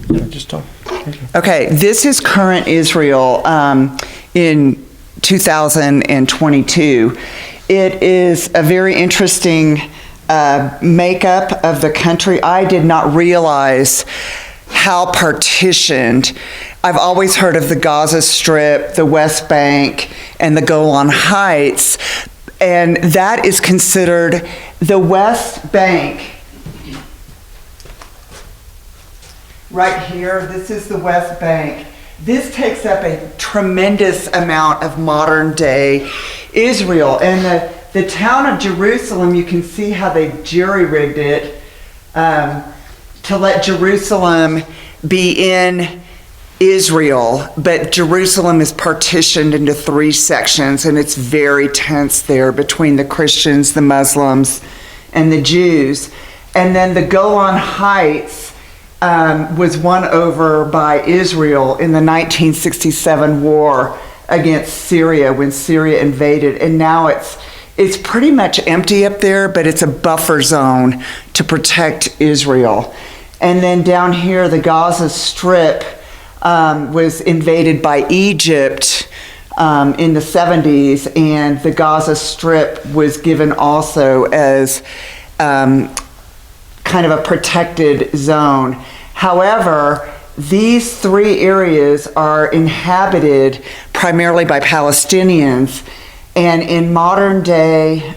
Yeah, just talk. Okay, this is current Israel in 2022. It is a very interesting makeup of the country. I did not realize how partitioned. I've always heard of the Gaza Strip, the West Bank, and the Golan Heights, and that is considered the West Bank. Right here, this is the West Bank. This takes up a tremendous amount of modern day Israel. And the town of Jerusalem, you can see how they jury-rigged it to let Jerusalem be in Israel, but Jerusalem is partitioned into 3 sections, and it's very tense there between the Christians, the Muslims, and the Jews. And then the Golan Heights was won over by Israel in the 1967 war against Syria when Syria invaded, and now it's pretty much empty up there, but it's a buffer zone to protect Israel. And then down here, the Gaza Strip was invaded by Egypt in the 70s, and the Gaza Strip was given also as kind of a protected zone. However, these 3 areas are inhabited primarily by Palestinians, and in modern day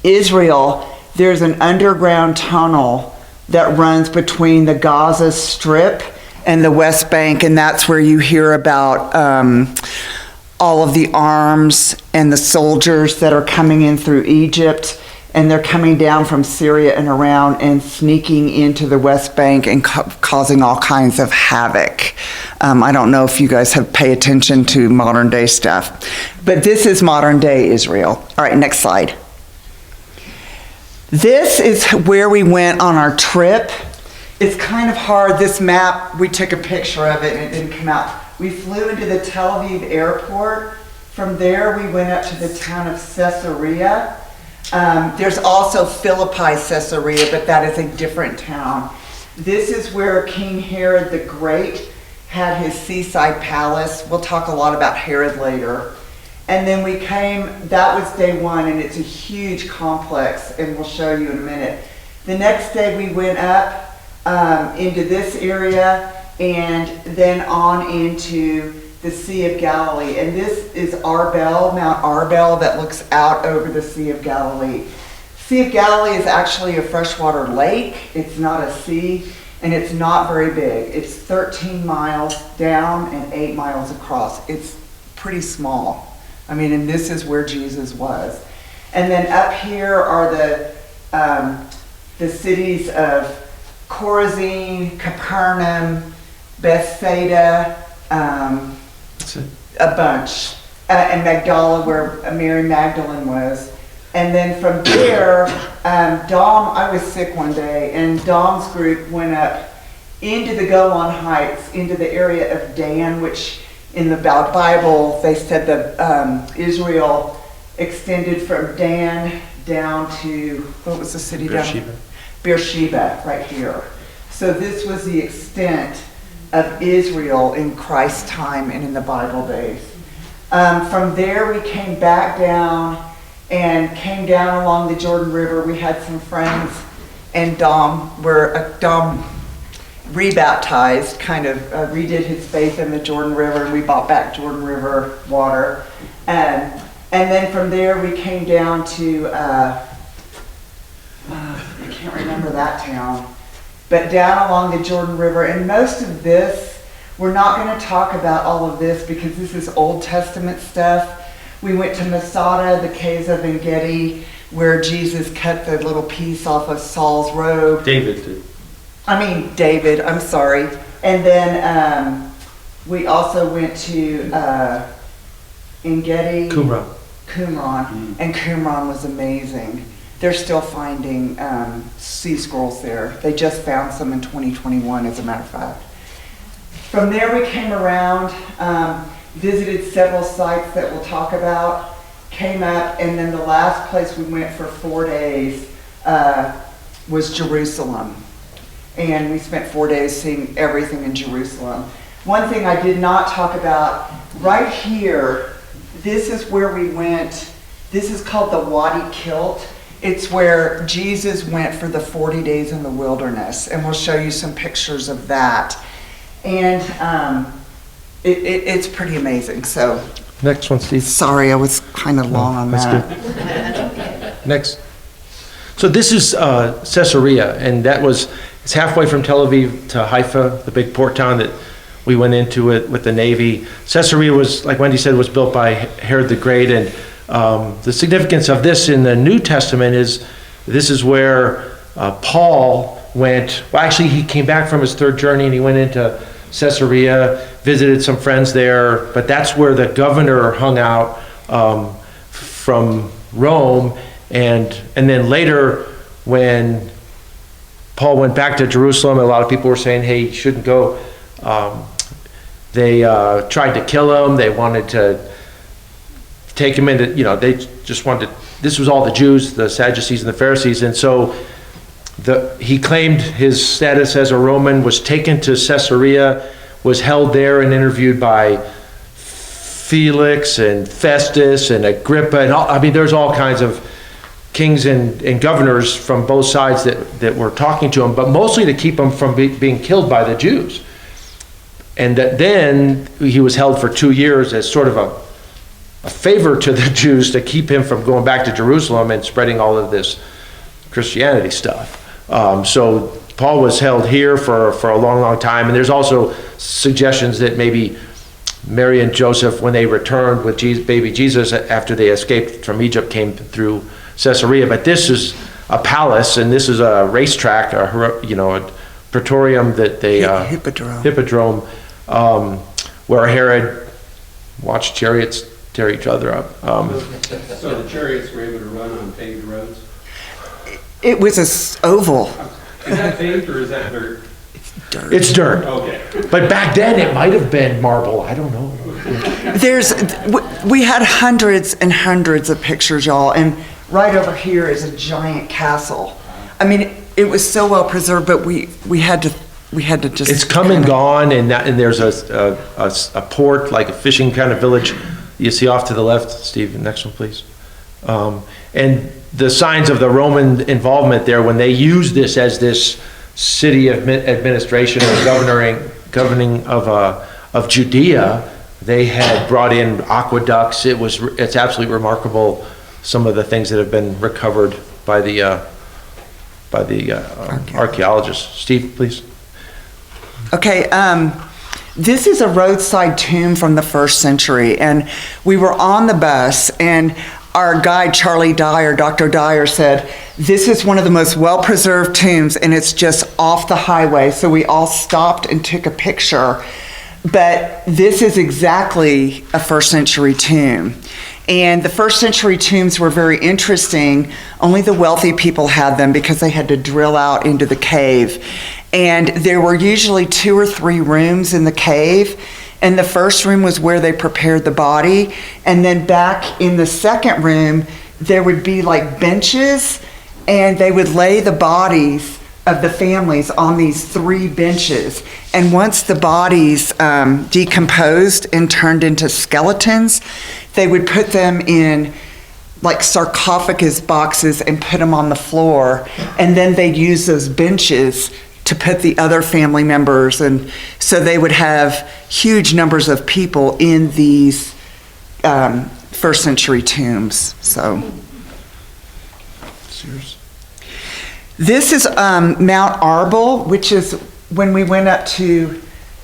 Israel, there's an underground tunnel that runs between the Gaza Strip and the West Bank, and that's where you hear about all of the arms and the soldiers that are coming in through Egypt, and they're coming down from Syria and around and sneaking into the West Bank and causing all kinds of havoc. I don't know if you guys have paid attention to modern day stuff, but this is modern day Israel. All right, next slide. This is where we went on our trip. It's kind of hard. This map, we took a picture of it and it didn't come out. We flew into the Tel Aviv airport. From there, we went up to the town of Caesarea. There's also Philippi, Caesarea, but that is a different town. This is where King Herod the Great had his seaside palace. We'll talk a lot about Herod later. And then we came, that was day 1, and it's a huge complex, and we'll show you in a minute. The next day we went up into this area and then on into the Sea of Galilee. And this is Arbel, Mount Arbel, that looks out over the Sea of Galilee. Sea of Galilee is actually a freshwater lake. It's not a sea, and it's not very big. It's 13 miles down and 8 miles across. It's pretty small. I mean, and this is where Jesus was. And then up here are the cities of Chorazin, Capernaum, Bethsaida, a bunch, and Magdala, where Mary Magdalene was. And then from there, Dom, I was sick one day, and Dom's group went up into the Golan Heights, into the area of Dan, which in the Bible, they said that Israel extended from Dan down to, what was the city down? Beersheba, right here. So this was the extent of Israel in Christ's time and in the Bible days. From there, we came back down and came down along the Jordan River. We had some friends, and Dom rebaptized, kind of redid his faith in the Jordan River, and we bought back Jordan River water. And then from there we came down to, I can't remember that town, but down along the Jordan River. And most of this, we're not going to talk about all of this because this is Old Testament stuff. We went to Masada, the caves of En-Gedi, where Jesus cut the little piece off of Saul's robe. David, I'm sorry. And then we also went to En-Gedi. Qumran. And Qumran was amazing. They're still finding sea scrolls there. They just found some in 2021, as a matter of fact. From there we came around, visited several sites that we'll talk about, came up, and then the last place we went for 4 days was Jerusalem. and we spent 4 days seeing everything in Jerusalem. One thing I did not talk about, right here, this is where we went. This is called the Wadi Kilt. It's where Jesus went for the 40 days in the wilderness, and we'll show you some pictures of that. And it's pretty amazing. So Next one, Steve. sorry, I was kind of long on That's that. good. Next. So this is Caesarea, and it's halfway from Tel Aviv to Haifa, the big port town that we went into it with the Navy. Caesarea was, like Wendy said, was built by Herod the Great, and the significance of this in the New Testament is this is where Paul went. Well, actually, he came back from his third journey, and he went into Caesarea, visited some friends there, but that's where the governor hung out from Rome. And then later, when Paul went back to Jerusalem, a lot of people were saying, hey, you shouldn't go. They tried to kill him. They wanted to take him into, they just wanted to, this was all the Jews, the Sadducees and the Pharisees. And so he claimed his status as a Roman, was taken to Caesarea, was held there and interviewed by Felix and Festus and Agrippa. And there's all kinds of kings and governors from both sides that were talking to him, but mostly to keep him from being killed by the Jews. And then he was held for 2 years as sort of a favor to the Jews to keep him from going back to Jerusalem and spreading all of this Christianity stuff. So Paul was held here for a long, long time. And there's also suggestions that maybe Mary and Joseph, when they returned with baby Jesus after they escaped from Egypt, came through Caesarea. But this is a palace, and this is a racetrack, a praetorium that they hippodrome, where Herod watched chariots tear each other up. So the chariots were able to run on paved roads? It was a oval. Is that paved or is that dirt? Dirt. It's dirt. Okay. But back then it might have been marble. I don't know. We had hundreds and hundreds of pictures, y'all, and right over here is a giant castle. I mean, it was so well preserved, but we had to just. It's come and gone, and there's a port, like a fishing kind of village. You see off to the left, Steve. Next one, please. And the signs of the Roman involvement there, when they used this as this city of administration and governing of Judea, they had brought in aqueducts. It's absolutely remarkable, some of the things that have been recovered by the archaeologists. Steve, please. Okay, this is a roadside tomb from the 1st century, and we were on the bus, and our guide, Charlie Dyer, Dr. Dyer, said, this is one of the most well-preserved tombs, and it's just off the highway, so we all stopped and took a picture. But this is exactly a 1st century tomb. And the 1st century tombs were very interesting. Only the wealthy people had them because they had to drill out into the cave. And there were usually 2 or 3 rooms in the cave. And the first room was where they prepared the body. And then back in the second room, there would be like benches, and they would lay the bodies of the families on these 3 benches. And once the bodies decomposed and turned into skeletons, they would put them in like sarcophagus boxes and put them on the floor. And then they'd use those benches to put the other family members. And so they would have huge numbers of people in these 1st century tombs. So. This is Mount Arbel, which is when we went up to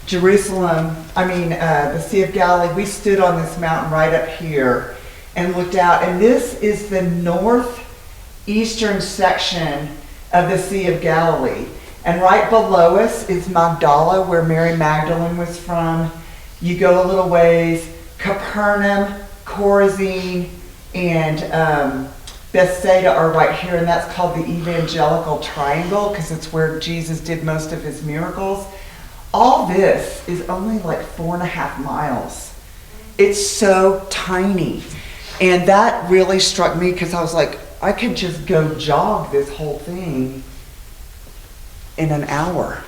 Jerusalem, the Sea of Galilee. We stood on this mountain right up here and looked out. And this is the northeastern section of the Sea of Galilee. And right below us is Magdala, where Mary Magdalene was from. You go a little ways, Capernaum, Chorazin, and Bethsaida are right here, and that's called the Evangelical Triangle because it's where Jesus did most of his miracles. All this is only like 4.5 miles. It's so tiny. And that really struck me because I was like, I could just go jog this whole thing. in an hour.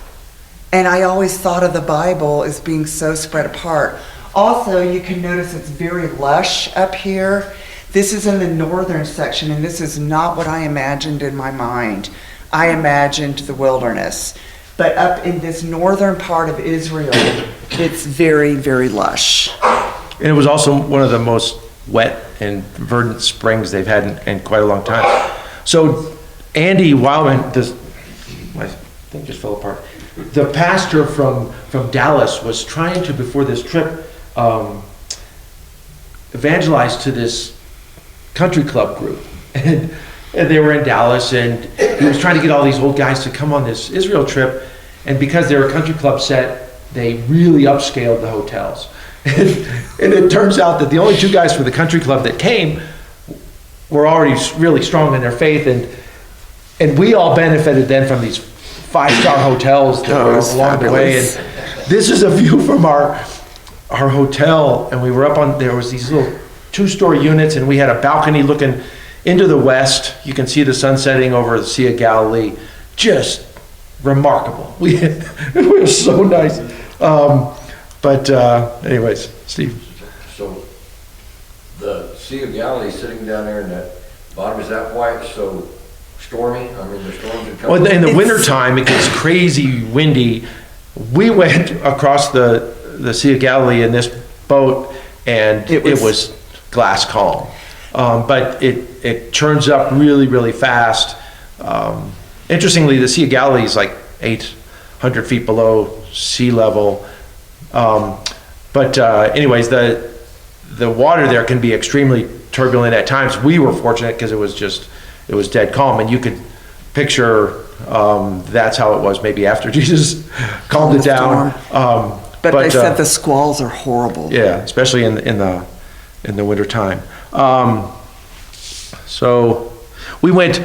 And I always thought of the Bible as being so spread apart. Also, you can notice it's very lush up here. This is in the northern section, and this is not what I imagined in my mind. I imagined the wilderness. But up in this northern part of Israel, it's very, very lush. And it was also one of the most wet and verdant springs they've had in quite a long time. So Andy Wildman, my thing just fell apart. The pastor from Dallas was trying to, before this trip, evangelize to this country club group. And they were in Dallas, and he was trying to get all these old guys to come on this Israel trip. And because they were a country club set, they really upscaled the hotels. And it turns out that the only two guys for the country club that came were already really strong in their faith, and we all benefited then from these 5-star hotels that were along the way. And this is a view from our hotel, and we were up on, there was these little 2-story units, and we had a balcony looking into the west. You can see the sun setting over the Sea of Galilee. Just remarkable. It was so nice. But anyways, Steve. So the Sea of Galilee sitting down there in that bottom, is that why it's so stormy? I mean, the storms are coming. Well, in the wintertime, it gets crazy windy. We went across the Sea of Galilee in this boat, and it was glass calm. But it churns up really, really fast. Interestingly, the Sea of Galilee is like 800 feet below sea level. Anyways, the water there can be extremely turbulent at times. We were fortunate because it was dead calm, and you could picture that's how it was maybe after Jesus calmed it down. But they said the squalls are horrible. Yeah, especially in the winter time. So we went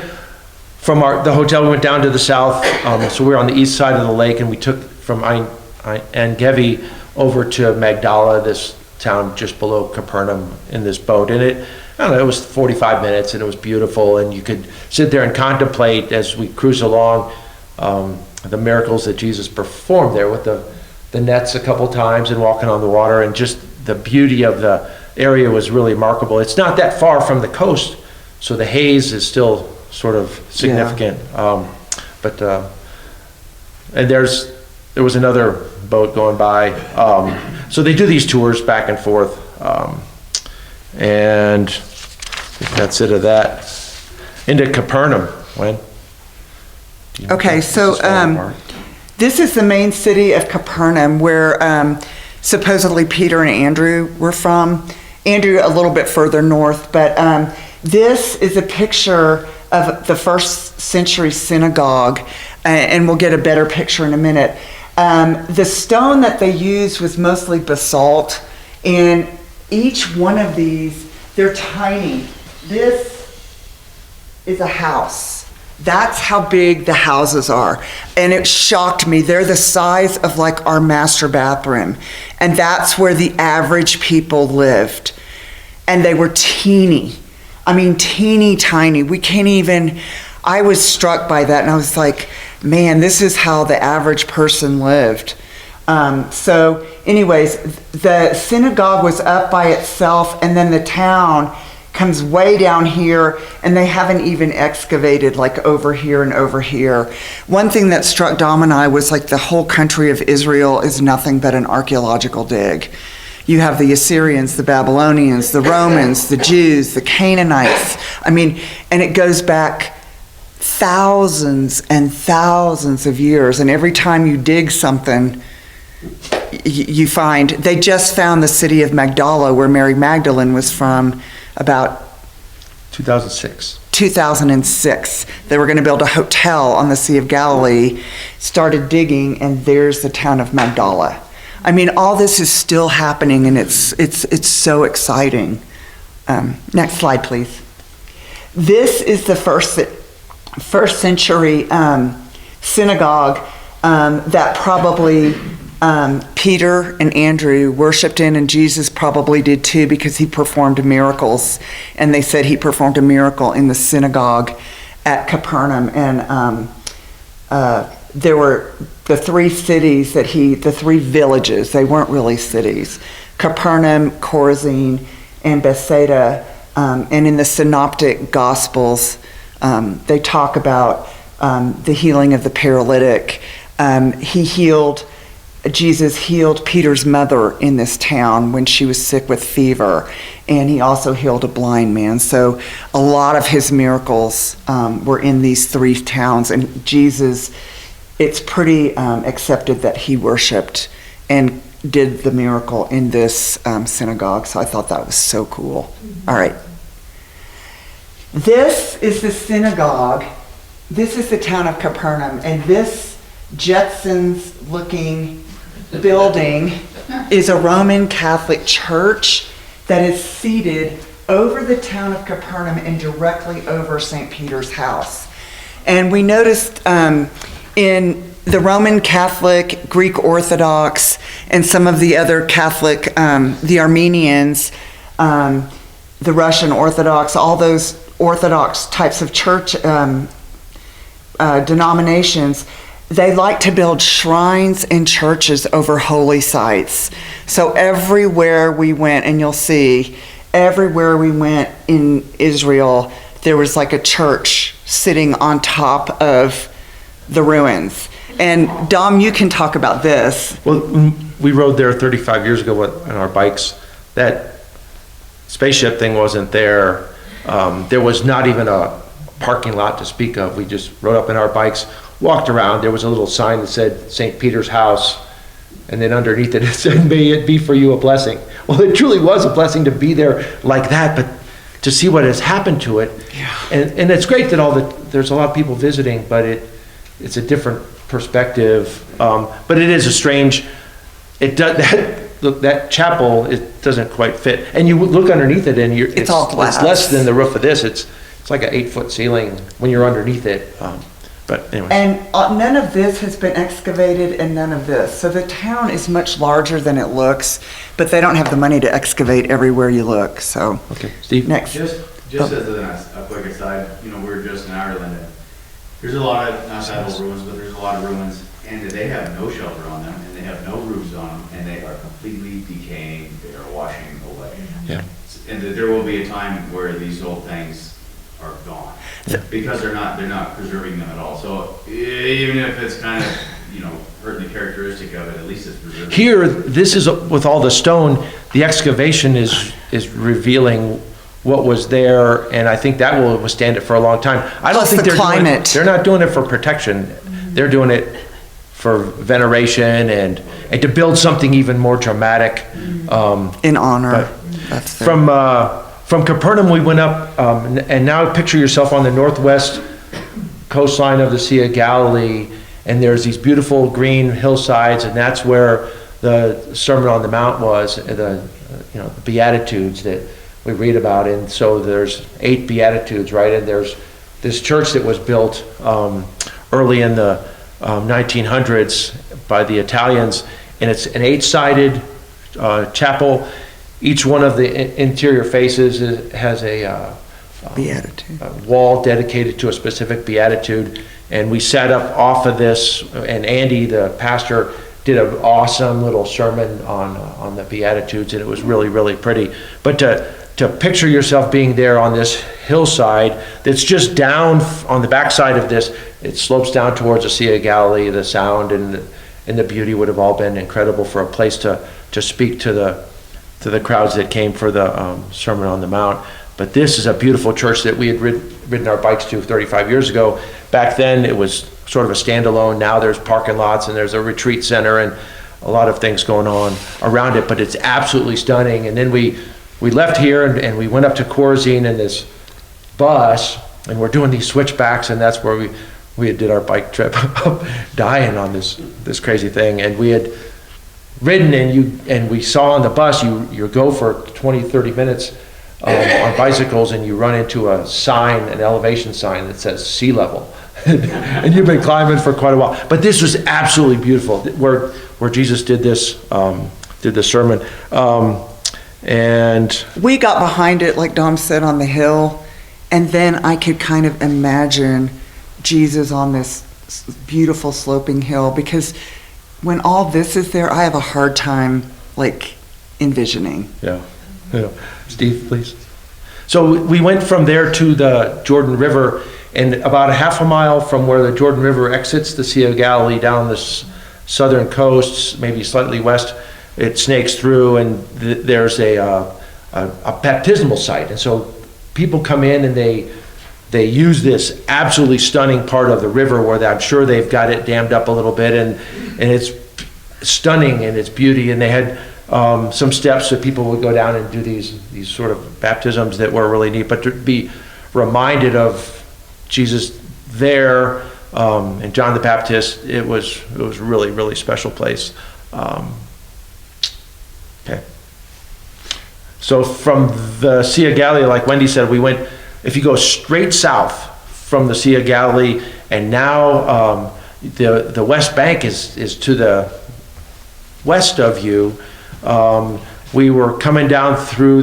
from the hotel. We went down to the south. So we were on the east side of the lake, and we took from En Gedi over to Magdala, this town just below Capernaum, in this boat. And it was 45 minutes, and it was beautiful. And you could sit there and contemplate as we cruise along the miracles that Jesus performed there with the nets a couple times and walking on the water, and just the beauty of the area was really remarkable. It's not that far from the coast, so the haze is still sort of significant. Yeah. And there was another boat going by. So they do these tours back and forth. And I think that's it of that. Into Capernaum, when? Okay, so this is the main city of Capernaum, where supposedly Peter and Andrew were from. Andrew a little bit further north, but this is a picture of the first century synagogue, and we'll get a better picture in a minute. The stone that they used was mostly basalt, and each one of these, they're tiny. This is a house. That's how big the houses are. And it shocked me. They're the size of like our master bathroom. And that's where the average people lived. And they were teeny. I mean, teeny tiny. We can't even, I was struck by that, and I was like, man, this is how the average person lived. So anyways, the synagogue was up by itself, and then the town comes way down here, and they haven't even excavated like over here and over here. One thing that struck Dom and I was like the whole country of Israel is nothing but an archaeological dig. You have the Assyrians, the Babylonians, the Romans, the Jews, the Canaanites. I mean, and it goes back thousands and thousands of years, and every time you dig something, you find, they just found the city of Magdala, where Mary Magdalene was from, about 2006. They were going to build a hotel on the Sea of Galilee, started digging, and there's the town of Magdala. I mean, all this is still happening, and it's so exciting. Next slide, please. This is the first century synagogue that probably Peter and Andrew worshipped in, and Jesus probably did too, because he performed miracles. And they said he performed a miracle in the synagogue at Capernaum. And there were the three cities the three villages, they weren't really cities, Capernaum, Chorazin, and Bethsaida. And in the Synoptic Gospels, they talk about the healing of the paralytic. Jesus healed Peter's mother in this town when she was sick with fever, and he also healed a blind man. So a lot of his miracles were in these three towns, and Jesus, it's pretty accepted that he worshiped and did the miracle in this synagogue. So I thought that was so cool. All right. This is the synagogue. This is the town of Capernaum, and this Jetsons looking building is a Roman Catholic church that is seated over the town of Capernaum and directly over St. Peter's house. And we noticed in the Roman Catholic, Greek Orthodox, and some of the other Catholic, the Armenians, the Russian Orthodox, all those Orthodox types of church denominations, they like to build shrines and churches over holy sites. So everywhere we went, and you'll see, everywhere we went in Israel, there was like a church sitting on top of the ruins. And Dom, you can talk about this. Well, we rode there 35 years ago on our bikes. That spaceship thing wasn't there. There was not even a parking lot to speak of. We just rode up in our bikes, walked around. There was a little sign that said St. Peter's house, and then underneath it said, "May it be for you a blessing." Well, it truly was a blessing to be there like that, but to see what has happened to it. Yeah. And it's great that there's a lot of people visiting, but it's a different perspective. But it is a strange, that chapel, it doesn't quite fit. And you look underneath it, and it's all glass. It's less than the roof of this. It's like an 8-foot ceiling when you're underneath it. But anyway. And none of this has been excavated, and none of this. So the town is much larger than it looks, but they don't have the money to excavate everywhere you look. So Okay, Steve. Next. Just as a quick aside, we were just in Ireland, and there's a lot of, not that old ruins, but there's a lot of ruins, and they have no shelter on them, and they have no roofs on them, and they are completely decaying, they are washing away. Yeah. And there will be a time where these old things are gone, because they're not preserving them at all. So even if it's kind of, hurting the characteristic of it, at least it's preserved. Here, this is with all the stone, the excavation is revealing what was there, and I think that will withstand it for a long time. I don't Plus think the climate. they're not doing it for protection. They're doing it for veneration and to build something even more dramatic. in honor. But from Capernaum, we went up, and now picture yourself on the northwest coastline of the Sea of Galilee, and there's these beautiful green hillsides, and that's where the Sermon on the Mount was, the Beatitudes that we read about. And so there's 8 Beatitudes, right? And there's this church that was built early in the 1900s by the Italians, and it's an 8-sided chapel. Each one of the interior faces has a Beatitude. a wall dedicated to a specific beatitude. And we sat up off of this, and Andy, the pastor, did an awesome little sermon on the Beatitudes, and it was really, really pretty. But to picture yourself being there on this hillside that's just down on the backside of this, it slopes down towards the Sea of Galilee. The sound and the beauty would have all been incredible for a place to speak to the crowds that came for the Sermon on the Mount. But this is a beautiful church that we had ridden our bikes to 35 years ago. Back then it was sort of a standalone. Now there's parking lots and there's a retreat center and a lot of things going on around it, but it's absolutely stunning. And then we left here and we went up to Chorazin in this bus, and we're doing these switchbacks, and that's where we did our bike trip up, dying on this crazy thing. And we had ridden, and we saw on the bus, you go for 20, 30 minutes on bicycles, and you run into a sign, an elevation sign that says sea level. And you've been climbing for quite a while. But this was absolutely beautiful, where Jesus did this sermon. And We got behind it, like Dom said, on the hill, and then I could kind of imagine Jesus on this beautiful sloping hill, because when all this is there, I have a hard time like envisioning. Yeah. Steve, please. So we went from there to the Jordan River, and about a half a mile from where the Jordan River exits the Sea of Galilee down the southern coast, maybe slightly west, it snakes through, and there's a baptismal site. And so people come in and they use this absolutely stunning part of the river where I'm sure they've got it dammed up a little bit, and it's stunning in its beauty. And they had some steps that people would go down and do these sort of baptisms that were really neat. But to be reminded of Jesus there and John the Baptist, it was really, really special place. Okay. So from the Sea of Galilee, like Wendy said, we went, if you go straight south from the Sea of Galilee, and now the West Bank is to the west of you. We were coming down through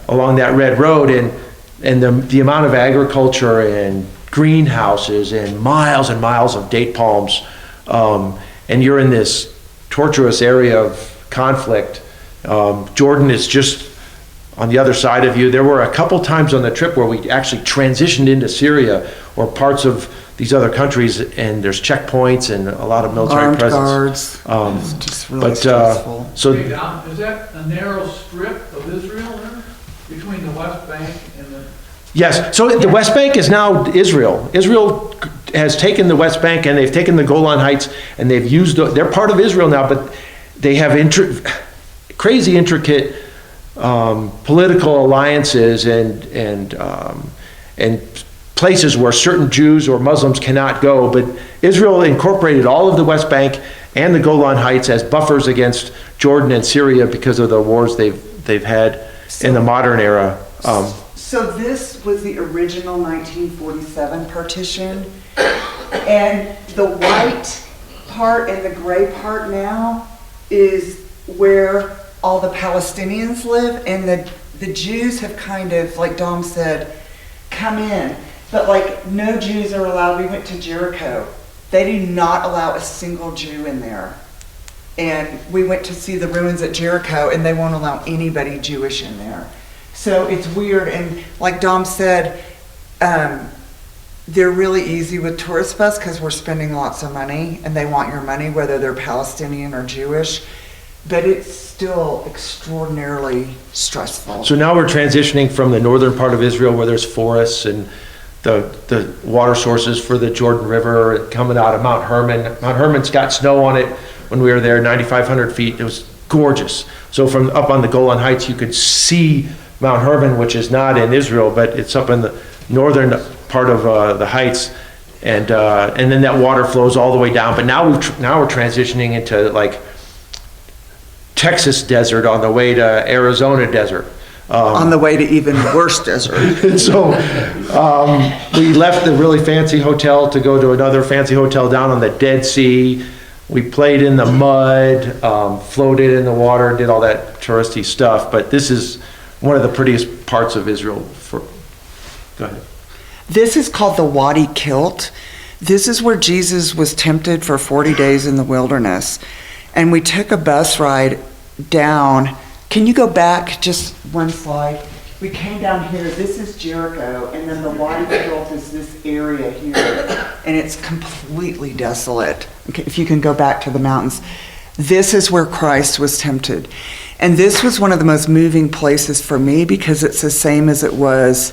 along that red road, and the amount of agriculture and greenhouses and miles of date palms, and you're in this tortuous area of conflict. Jordan is just on the other side of you. There were a couple times on the trip where we actually transitioned into Syria or parts of these other countries, and there's checkpoints and a lot of military Armed presence. guards. It's just really stressful. So Is that a narrow strip of Israel there, between the West Bank and the? yes, so the West Bank is now Israel. Israel has taken the West Bank and they've taken the Golan Heights, and they've used, they're part of Israel now, but they have crazy intricate political alliances and places where certain Jews or Muslims cannot go. But Israel incorporated all of the West Bank and the Golan Heights as buffers against Jordan and Syria because of the wars they've had in the modern era. So this was the original 1947 partition, and the white part and the gray part now is where all the Palestinians live, and the Jews have kind of, like Dom said, come in. But like no Jews are allowed. We went to Jericho. They do not allow a single Jew in there. And we went to see the ruins at Jericho, and they won't allow anybody Jewish in there. So it's weird. And like Dom said, they're really easy with tourist bus because we're spending lots of money, and they want your money whether they're Palestinian or Jewish. But it's still extraordinarily stressful. So now we're transitioning from the northern part of Israel where there's forests and the water sources for the Jordan River coming out of Mount Hermon. Mount Hermon's got snow on it when we were there, 9,500 feet. It was gorgeous. So from up on the Golan Heights, you could see Mount Hermon, which is not in Israel, but it's up in the northern part of the heights. And then that water flows all the way down. But now we're transitioning into like Texas desert on the way to Arizona desert. On the way to even worse desert. So we left the really fancy hotel to go to another fancy hotel down on the Dead Sea. We played in the mud, floated in the water, did all that touristy stuff. But this is one of the prettiest parts of Israel. Go ahead. This is called the Wadi Kilt. This is where Jesus was tempted for 40 days in the wilderness. And we took a bus ride down. Can you go back just one slide? We came down here. This is Jericho, and then the Wadi Kilt is this area here, and it's completely desolate. Okay, if you can go back to the mountains. This is where Christ was tempted. And this was one of the most moving places for me because it's the same as it was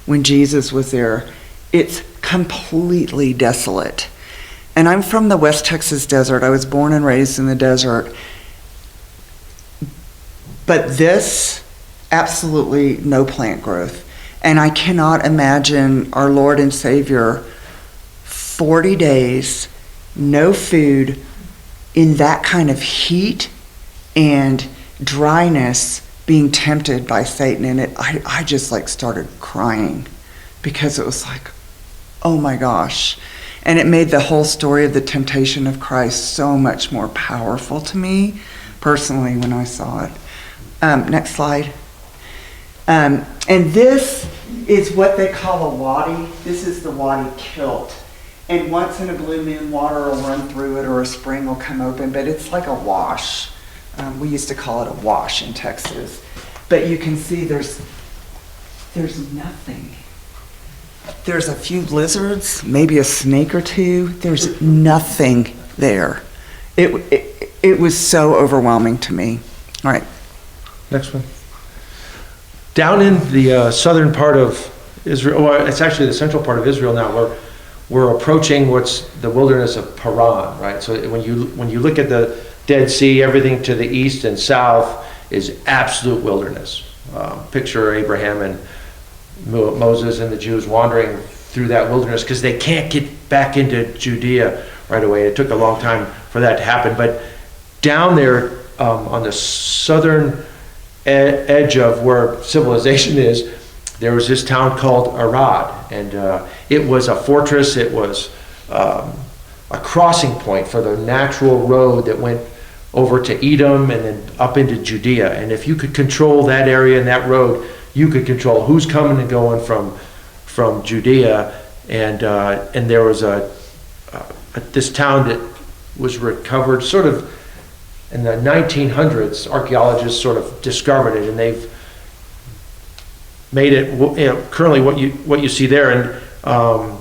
when Jesus was there. It's completely desolate. And I'm from the West Texas desert. I was born and raised in the desert. But this, absolutely no plant growth. And I cannot imagine our Lord and Savior 40 days, no food, in that kind of heat and dryness, being tempted by Satan. And I just like started crying because it was like, oh my gosh. And it made the whole story of the temptation of Christ so much more powerful to me personally when I saw it. Next slide. And this is what they call a wadi. This is the Wadi Kilt. And once in a blue moon, water will run through it or a spring will come open, but it's like a wash. We used to call it a wash in Texas. But you can see there's nothing. There's a few lizards, maybe a snake or two. There's nothing there. It was so overwhelming to me. All right. Next one. Down in the southern part of Israel, well, it's actually the central part of Israel now, we're approaching what's the wilderness of Paran, right? So when you look at the Dead Sea, everything to the east and south is absolute wilderness. Picture Abraham and Moses and the Jews wandering through that wilderness because they can't get back into Judea right away. It took a long time for that to happen. But down there on the southern edge of where civilization is, there was this town called Arad, and it was a fortress. It was a crossing point for the natural road that went over to Edom and then up into Judea. And if you could control that area and that road, you could control who's coming and going from Judea. And there was this town that was recovered sort of in the 1900s. Archaeologists sort of discovered it, and they've made it currently what you see there. And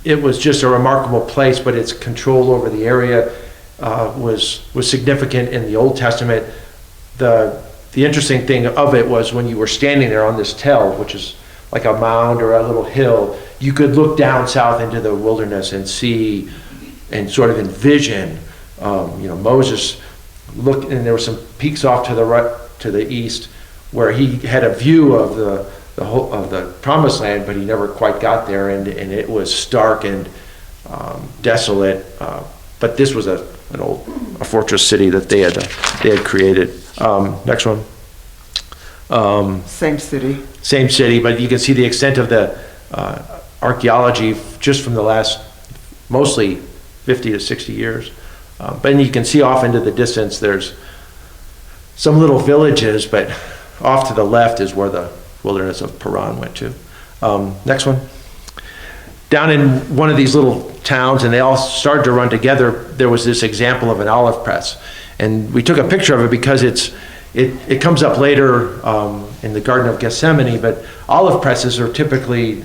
it was just a remarkable place, but its control over the area was significant in the Old Testament. The interesting thing of it was when you were standing there on this tell, which is like a mound or a little hill, you could look down south into the wilderness and see and sort of envision, Moses looked, and there were some peaks off to the right, to the east, where he had a view of the whole of the promised land, but he never quite got there, and it was stark and desolate. But this was a fortress city that they had created. Next one. Same city. Same city, but you can see the extent of the archaeology just from the last mostly 50 to 60 years. But you can see off into the distance there's some little villages, but off to the left is where the wilderness of Paran went to. Next one. Down in one of these little towns, and they all started to run together, there was this example of an olive press. And we took a picture of it because it comes up later in the Garden of Gethsemane, but olive presses are typically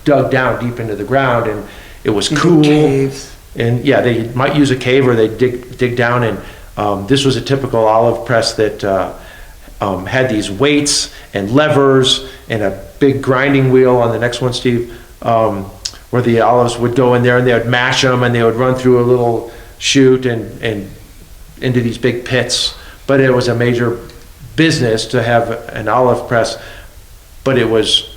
dug down deep into the ground, and it was cool. Caves. And yeah, they might use a cave or they dig down, and this was a typical olive press that had these weights and levers and a big grinding wheel on the next one, Steve, where the olives would go in there and they would mash them and they would run through a little chute and into these big pits. But it was a major business to have an olive press, but it was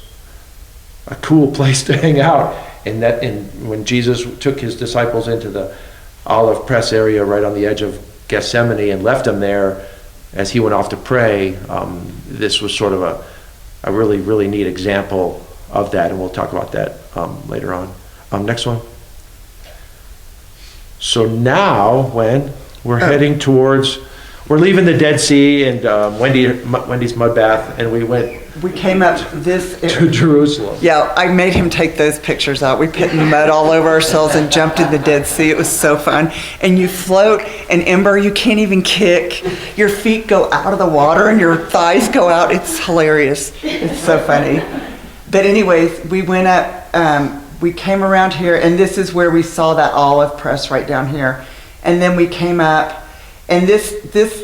a cool place to hang out. And when Jesus took his disciples into the olive press area right on the edge of Gethsemane and left them there as he went off to pray, this was sort of a really, really neat example of that, and we'll talk about that later on. Next one. So now when we're heading towards, we're leaving the Dead Sea and Wendy's mud bath, and we came up to Jerusalem. Yeah, I made him take those pictures out. We put in the mud all over ourselves and jumped in the Dead Sea. It was so fun. And you float, and Ember, you can't even kick. Your feet go out of the water and your thighs go out. It's hilarious. It's so funny. But anyways, we went up, we came around here, and this is where we saw that olive press right down here. And then we came up, and this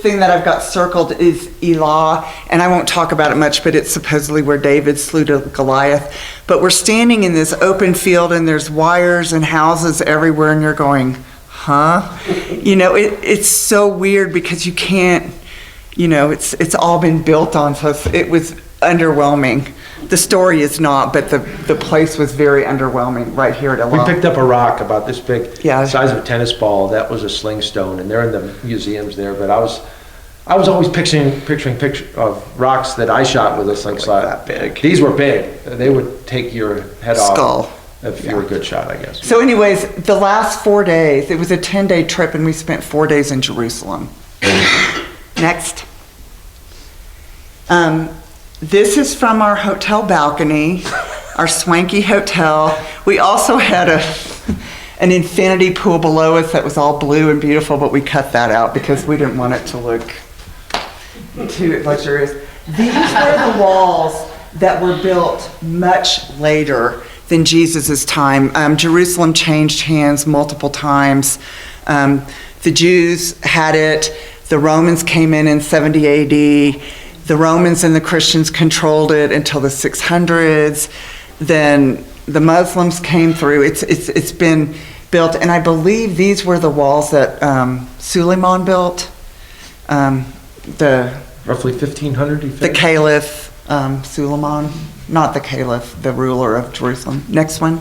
thing that I've got circled is Elah, and I won't talk about it much, but it's supposedly where David slew Goliath. But we're standing in this open field, and there's wires and houses everywhere, and you're going, huh? It's so weird because you can't, it's all been built on, so it was underwhelming. The story is not, but the place was very underwhelming right here at Elah. We picked up a rock about this big, Yeah. size of a tennis ball. That was a sling stone, and they're in the museums there. But I was always picturing pictures of rocks that I shot with a slingshot. Like that big. These were big. They would take your head Skull. off if you were a good shot, I guess. So anyways, the last 4 days, it was a 10-day trip, and we spent 4 days in Jerusalem. Next. This is from our hotel balcony, our swanky hotel. We also had an infinity pool below us that was all blue and beautiful, but we cut that out because we didn't want it to look too luxurious. These were the walls that were built much later than Jesus' time. Jerusalem changed hands multiple times. The Jews had it. The Romans came in 70 AD. The Romans and the Christians controlled it until the 600s. Then the Muslims came through. It's been built, and I believe these were the walls that Suleiman built. Roughly 1500, you The think? Caliph, Suleiman, not the Caliph, the ruler of Jerusalem. Next one.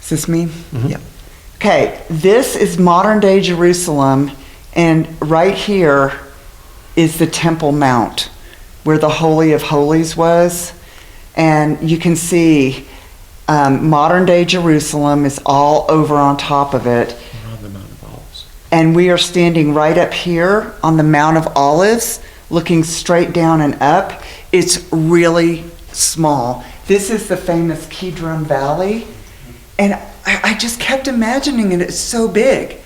Is this me? Mhm. Yep. Okay, this is modern day Jerusalem, and right here is the Temple Mount, where the Holy of Holies was. And you can see modern day Jerusalem is all over on top of it. On the Mount of Olives. And we are standing right up here on the Mount of Olives, looking straight down and up. It's really small. This is the famous Kidron Valley. And I just kept imagining it. It's so big.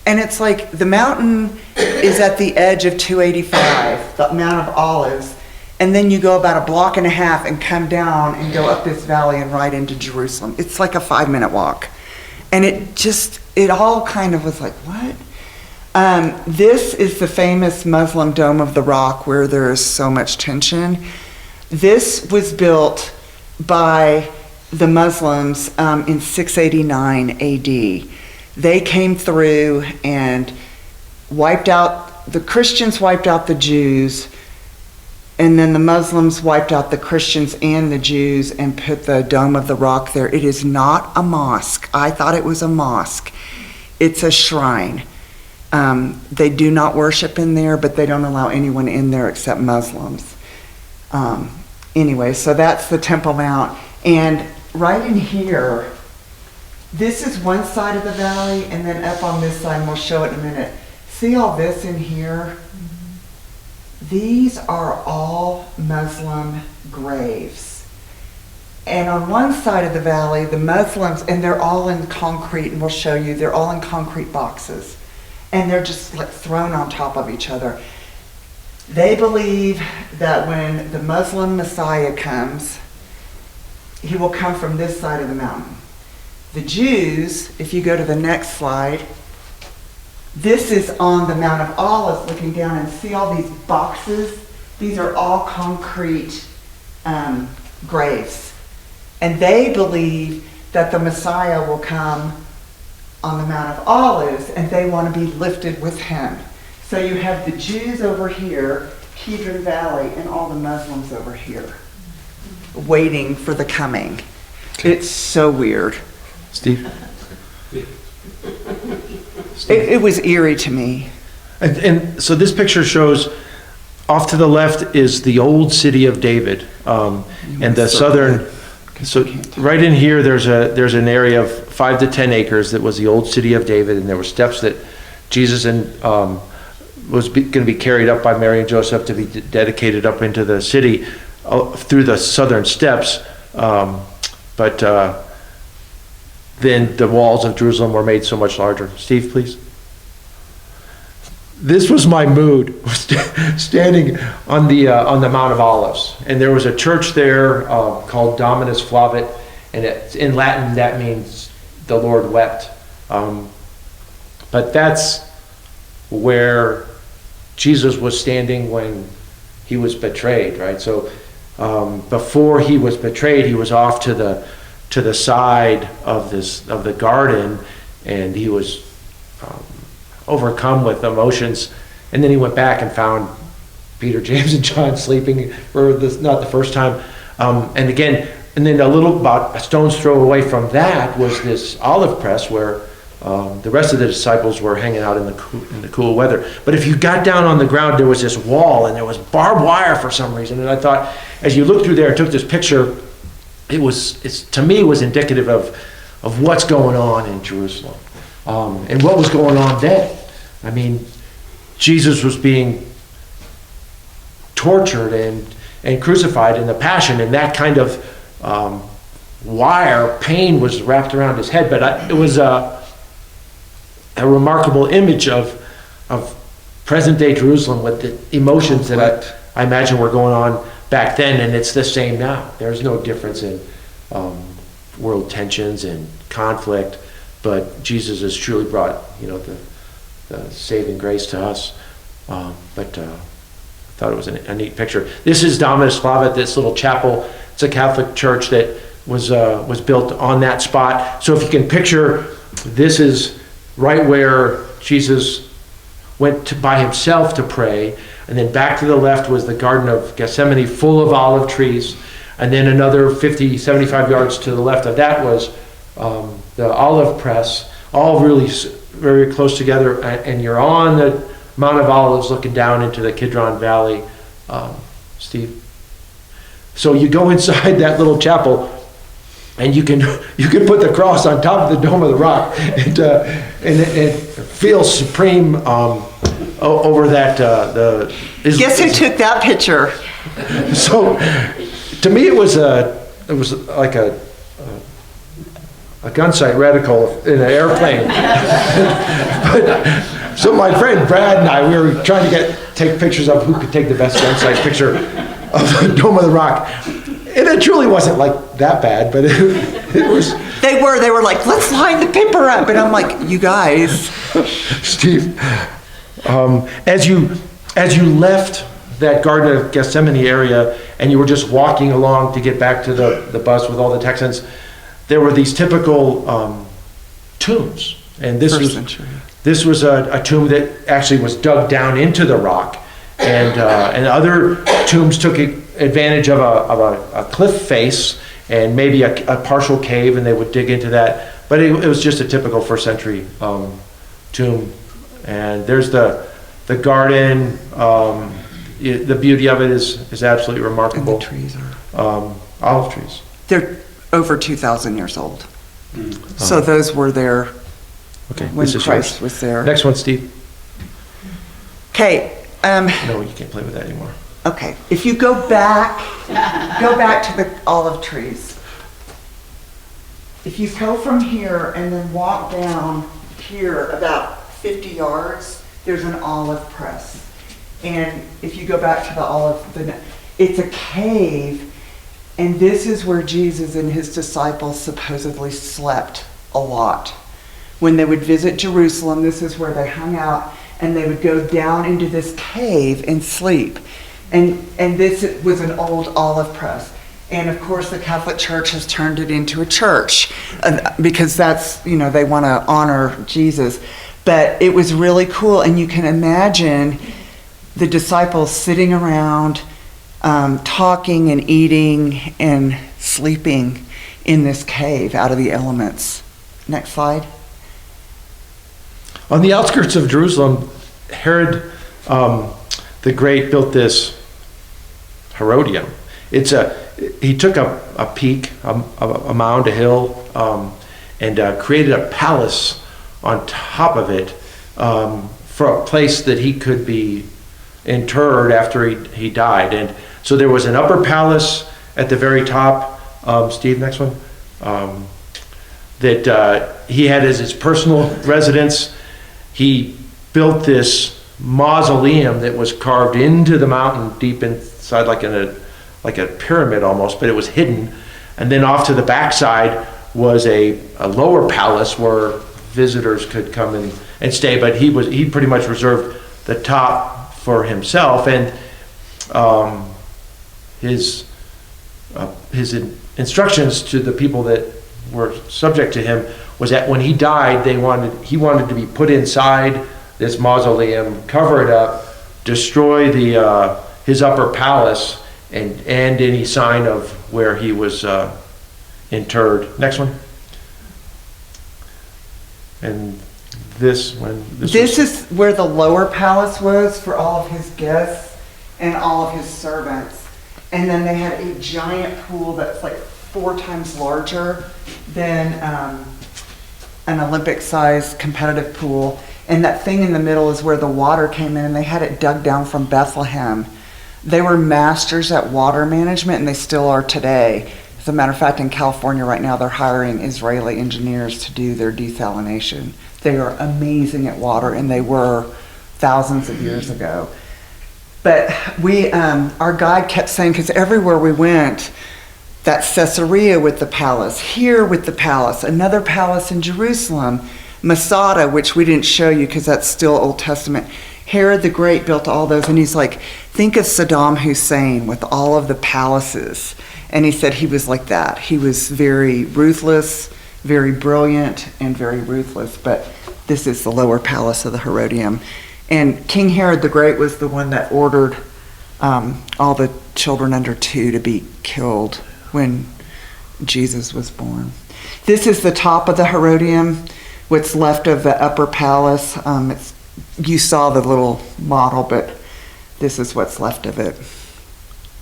And it's like the mountain is at the edge of 285, the Mount of Olives. And then you go about a block and a half and come down and go up this valley and right into Jerusalem. It's like a 5-minute walk. And it all kind of was like, what? This is the famous Muslim Dome of the Rock where there is so much tension. This was built by the Muslims in 689 AD. They came through and the Christians wiped out the Jews, and then the Muslims wiped out the Christians and the Jews and put the Dome of the Rock there. It is not a mosque. I thought it was a mosque. It's a shrine. They do not worship in there, but they don't allow anyone in there except Muslims. Anyway, so that's the Temple Mount. And right in here, this is one side of the valley, and then up on this side, and we'll show it in a minute. See all this in here? These are all Muslim graves. And on one side of the valley, the Muslims, and they're all in concrete, and we'll show you, they're all in concrete boxes. And they're just like thrown on top of each other. They believe that when the Muslim Messiah comes, he will come from this side of the mountain. The Jews, if you go to the next slide, this is on the Mount of Olives looking down, and see all these boxes? These are all concrete graves. And they believe that the Messiah will come on the Mount of Olives, and they want to be lifted with him. So you have the Jews over here, Kidron Valley, and all the Muslims over here, waiting for the coming. It's so weird. Steve? It was eerie to me. And so this picture shows, off to the left is the old city of David, and the southern. So right in here, there's an area of 5 to 10 acres that was the old city of David, and there were steps that Jesus was going to be carried up by Mary and Joseph to be dedicated up into the city through the southern steps. But then the walls of Jerusalem were made so much larger. Steve, please. This was my mood, standing on the Mount of Olives, and there was a church there called Dominus Flavit, and in Latin that means the Lord wept. But that's where Jesus was standing when he was betrayed, right? So before he was betrayed, he was off to the side of the garden, and he was overcome with emotions, and then he went back and found Peter, James, and John sleeping for not the first time, and then about a stone's throw away from that was this olive press where the rest of the disciples were hanging out in the cool weather. But if you got down on the ground, there was this wall, and there was barbed wire for some reason. And I thought, as you look through there, I took this picture. To me, was indicative of what's going on in Jerusalem. And what was going on then. I mean, Jesus was being tortured and crucified in the Passion, and that kind of wire pane was wrapped around his head, but it was a remarkable image of present day Jerusalem with the emotions that I imagine were going on back then, and it's the same now. There's no difference in world tensions and conflict, but Jesus has truly brought, the saving grace to us. But I thought it was a neat picture. This is Dominus Flava, this little chapel. It's a Catholic church that was built on that spot. So if you can picture, this is right where Jesus went by himself to pray, and then back to the left was the Garden of Gethsemane, full of olive trees, and then another 50, 75 yards to the left of that was the olive press, all really very close together, and you're on the Mount of Olives looking down into the Kidron Valley, Steve. So you go inside that little chapel, and you can put the cross on top of the Dome of the Rock, and it feels supreme over that. Guess who took that picture? So, to me, it was like a gun sight reticle in an airplane. So my friend Brad and I, we were trying to take pictures of who could take the best gun sight picture of the Dome of the Rock. And it truly wasn't like that bad, but it was. They were like, let's line the paper up. And I'm like, you guys. Steve, as you left that Garden of Gethsemane area and you were just walking along to get back to the bus with all the Texans, there were these typical tombs. And this was a tomb that actually was dug down into the rock. And other tombs took advantage of a cliff face and maybe a partial cave, and they would dig into that. But it was just a typical first century tomb. And there's the garden. The beauty of it is absolutely remarkable. And the trees are olive trees. They're over 2,000 years old. So those were there when this is Christ yours. was there. Next one, Steve. Okay. No, you can't play with that anymore. Okay. If you go back to the olive trees. If you go from here and then walk down here about 50 yards, there's an olive press. And if you go back to the olive, it's a cave, and this is where Jesus and his disciples supposedly slept a lot. When they would visit Jerusalem, this is where they hung out, and they would go down into this cave and sleep. And this was an old olive press. And of course, the Catholic Church has turned it into a church because that's, they want to honor Jesus. But it was really cool, and you can imagine the disciples sitting around, talking and eating and sleeping in this cave out of the elements. Next slide. On the outskirts of Jerusalem, Herod the Great built this Herodium. He took a peak, a mound, a hill, and created a palace on top of it for a place that he could be interred after he died. And so there was an upper palace at the very top. Steve, next one. That he had as his personal residence. He built this mausoleum that was carved into the mountain deep inside, like a pyramid almost, but it was hidden. And then off to the backside was a lower palace where visitors could come and stay. But he pretty much reserved the top for himself. And his instructions to the people that were subject to him was that when he died, he wanted to be put inside this mausoleum, cover it up, destroy his upper palace, and any sign of where he was interred. Next one. And this is where the lower palace was for all of his guests and all of his servants. And then they had a giant pool that's like 4 times larger than an Olympic-sized competitive pool. And that thing in the middle is where the water came in, and they had it dug down from Bethlehem. They were masters at water management, and they still are today. As a matter of fact, in California right now, they're hiring Israeli engineers to do their desalination. They are amazing at water, and they were thousands of years ago. But our guide kept saying, because everywhere we went, that Caesarea with the palace, here with the palace, another palace in Jerusalem, Masada, which we didn't show you because that's still Old Testament. Herod the Great built all those, and he's like, think of Saddam Hussein with all of the palaces. And he said he was like that. He was very ruthless, very brilliant, and very ruthless. But this is the lower palace of the Herodium. And King Herod the Great was the one that ordered all the children under 2 to be killed when Jesus was born. This is the top of the Herodium, what's left of the upper palace. You saw the little model, but this is what's left of it.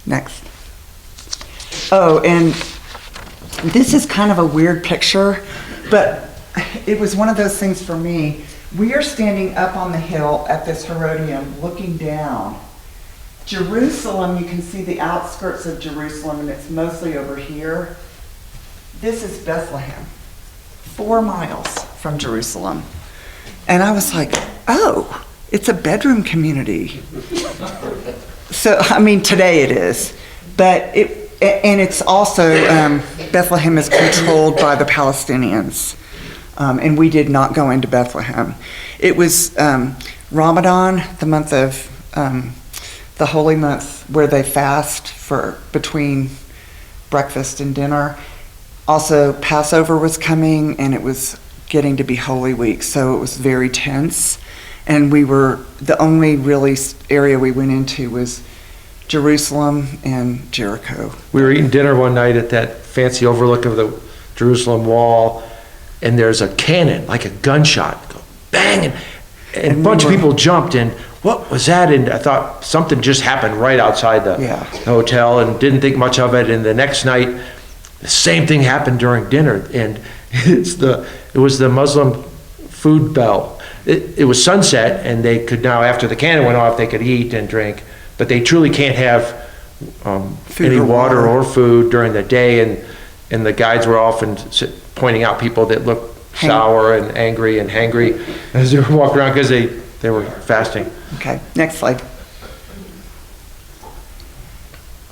Next. Oh, and this is kind of a weird picture, but it was one of those things for me. We are standing up on the hill at this Herodium looking down. Jerusalem, you can see the outskirts of Jerusalem, and it's mostly over here. This is Bethlehem, 4 miles from Jerusalem. And I was like, oh, it's a bedroom community. So, I mean, today it is. But it's also, Bethlehem is controlled by the Palestinians. And we did not go into Bethlehem. It was Ramadan, the month of, the holy month where they fast for between breakfast and dinner. Also, Passover was coming, and it was getting to be Holy Week, so it was very tense. And the only really area we went into was Jerusalem and Jericho. We were eating dinner one night at that fancy overlook of the Jerusalem wall, and there's a cannon, like a gunshot, go bang, and a bunch of people jumped, and what was that? And I thought something just happened right outside the hotel, and didn't think much of it. And the next night, the same thing happened during dinner, and it was the Muslim food bell. It was sunset, and they could now, after the cannon went off, they could eat and drink, but they truly can't have any water or food during the day. And the guides were often pointing out people that looked sour and angry and hangry as they were walking around because they were fasting. Okay, next slide.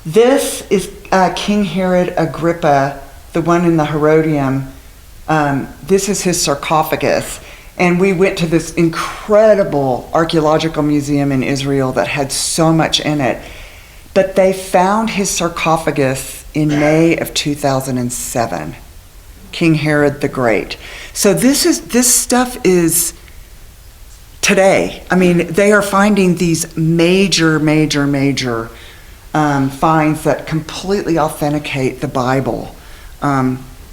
This is King Herod Agrippa, the one in the Herodium. This is his sarcophagus. And we went to this incredible archaeological museum in Israel that had so much in it. But they found his sarcophagus in May of 2007. King Herod the Great. So this stuff is today. I mean, they are finding these major finds that completely authenticate the Bible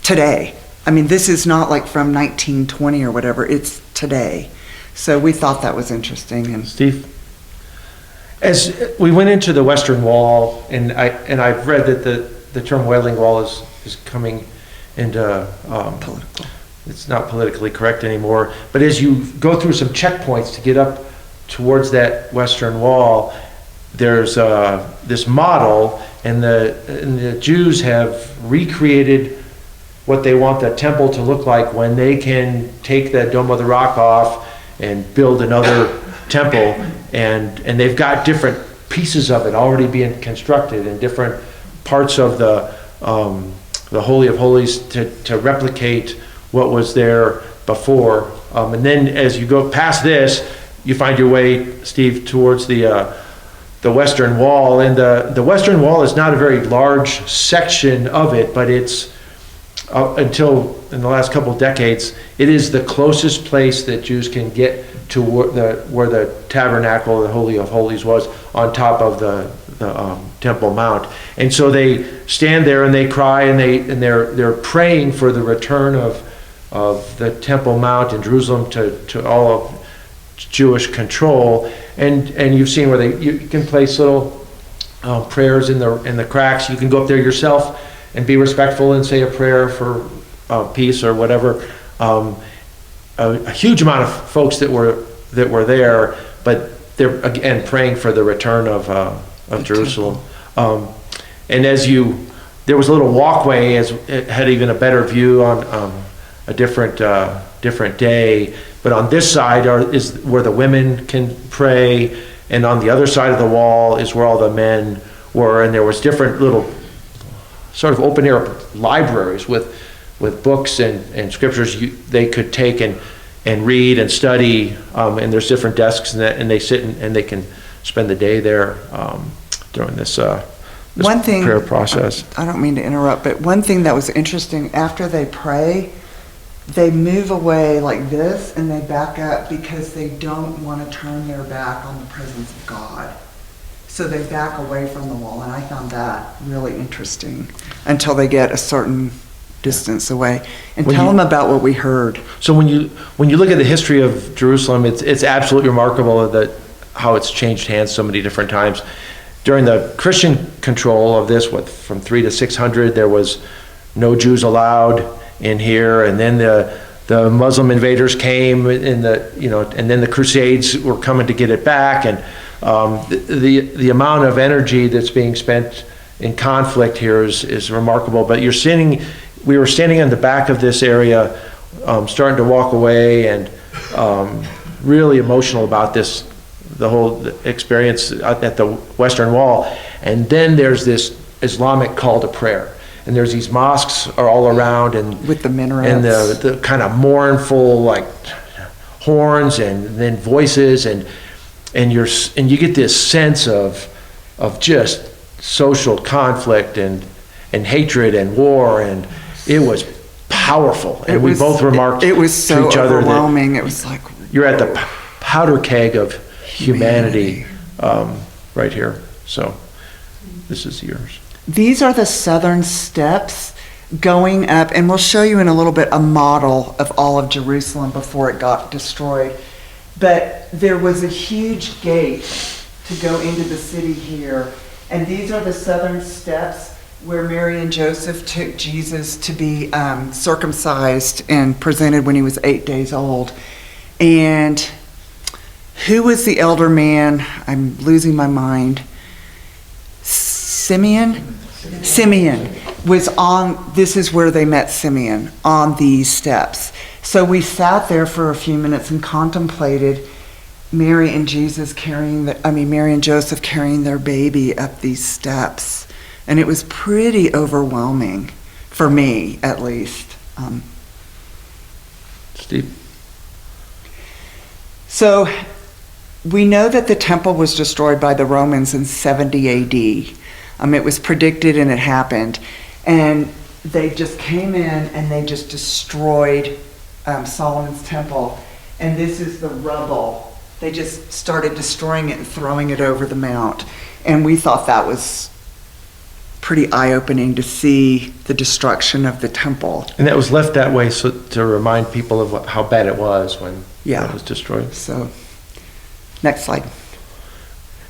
today. I mean, this is not like from 1920 or whatever. It's today. So we thought that was interesting. And Steve, as we went into the Western Wall, and I've read that the term Wailing Wall is coming into political. It's not politically correct anymore. But as you go through some checkpoints to get up towards that Western Wall, there's this model, and the Jews have recreated what they want the temple to look like when they can take the Dome of the Rock off and build another temple, and they've got different pieces of it already being constructed in different parts of the Holy of Holies to replicate what was there before. And then as you go past this, you find your way, Steve, towards the Western Wall, and the Western Wall is not a very large section of it, but it's until in the last couple of decades, it is the closest place that Jews can get to where the tabernacle, the Holy of Holies, was on top of the Temple Mount. And so they stand there and they cry, and they're praying for the return of the Temple Mount in Jerusalem to all of Jewish control. And you've seen where you can place little prayers in the cracks. You can go up there yourself and be respectful and say a prayer for peace or whatever. A huge amount of folks that were there, but they're again praying for the return of Jerusalem. And as you there was a little walkway, as it had even a better view on a different day. But on this side is where the women can pray, and on the other side of the wall is where all the men were. And there was different little sort of open air libraries with books and scriptures they could take and read and study. And there's different desks, and they sit and they can spend the day there during this One thing, prayer process. I don't mean to interrupt, but one thing that was interesting, after they pray, they move away like this and they back up because they don't want to turn their back on the presence of God. So they back away from the wall, and I found that really interesting until they get a certain distance away. And tell them about what we heard. So when you look at the history of Jerusalem, it's absolutely remarkable that how it's changed hands so many different times. During the Christian control of this, from 300 to 600, there was no Jews allowed in here, and then the Muslim invaders came, and then the Crusades were coming to get it back, and the amount of energy that's being spent in conflict here is remarkable. But we were standing in the back of this area, starting to walk away, and really emotional about this. The whole experience at the Western Wall. And then there's this Islamic call to prayer. And there's these mosques are all around, and with the minarets. And the kind of mournful like horns and then voices and you get this sense of just social conflict and hatred and war, and it was powerful. And we both remarked it was so to each other overwhelming. It was like you're at the powder keg of humanity right here. So this is yours. These are the southern steps going up, and we'll show you in a little bit a model of all of Jerusalem before it got destroyed. But there was a huge gate to go into the city here, and these are the southern steps where Mary and Joseph took Jesus to be circumcised and presented when he was 8 days old. And who was the elder man? I'm losing my mind. Simeon was on, this is where they met Simeon, on these steps. So we sat there for a few minutes and contemplated Mary and Joseph carrying their baby up these steps. And it was pretty overwhelming, for me at least. Steve? So we know that the temple was destroyed by the Romans in 70 AD. It was predicted and it happened. And they just came in and they just destroyed Solomon's temple. And this is the rubble. They just started destroying it and throwing it over the mount. And we thought that was pretty eye-opening to see the destruction of the temple. And that was left that way so to remind people of how bad it was when it was destroyed. So, next slide.